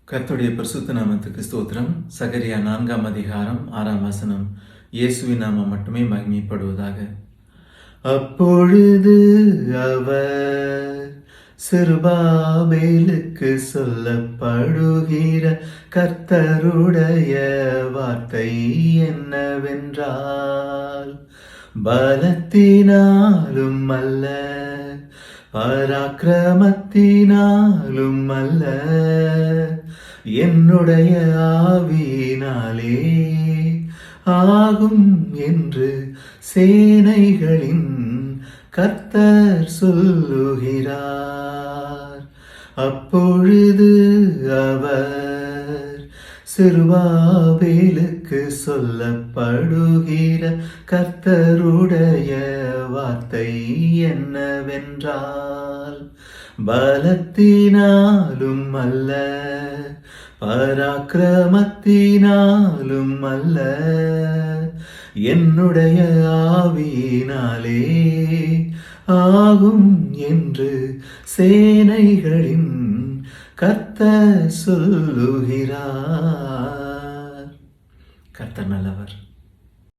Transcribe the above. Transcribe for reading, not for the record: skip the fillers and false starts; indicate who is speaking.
Speaker 1: கர்த்தருடைய பரிசுத்த நாமத்துக்கு ஸ்தோத்திரம். சகரியா 4ஆம் அதிகாரம் 6ஆம் வசனம். இயேசுவின் நாமம் மட்டுமே மகிமைப்படுவதாக. அப்பொழுது அவர் சிறுபாபேலுக்கு சொல்லப்படுகிற கர்த்தருடைய வார்த்தை என்னவென்றால், பலத்தினாலும் அல்ல, பராக்கிரமத்தினாலும் அல்ல, என்னுடைய ஆவியினாலே ஆகும் என்று சேனைகளின் கர்த்தர் சொல்லுகிறார். அப்பொழுது அவர் சிறுபாபேலுக்கு சொல்லப்படுகிற கர்த்தருடைய வார்த்தை என்னவென்றால், பலத்தினாலும் அல்ல, பராக்கிரமத்தினாலும் அல்ல, என்னுடைய ஆவியினாலே ஆகும் என்று சேனைகளின் கர்த்தர் சொல்லுகிறார். கர்த்தர் நல்லவர்.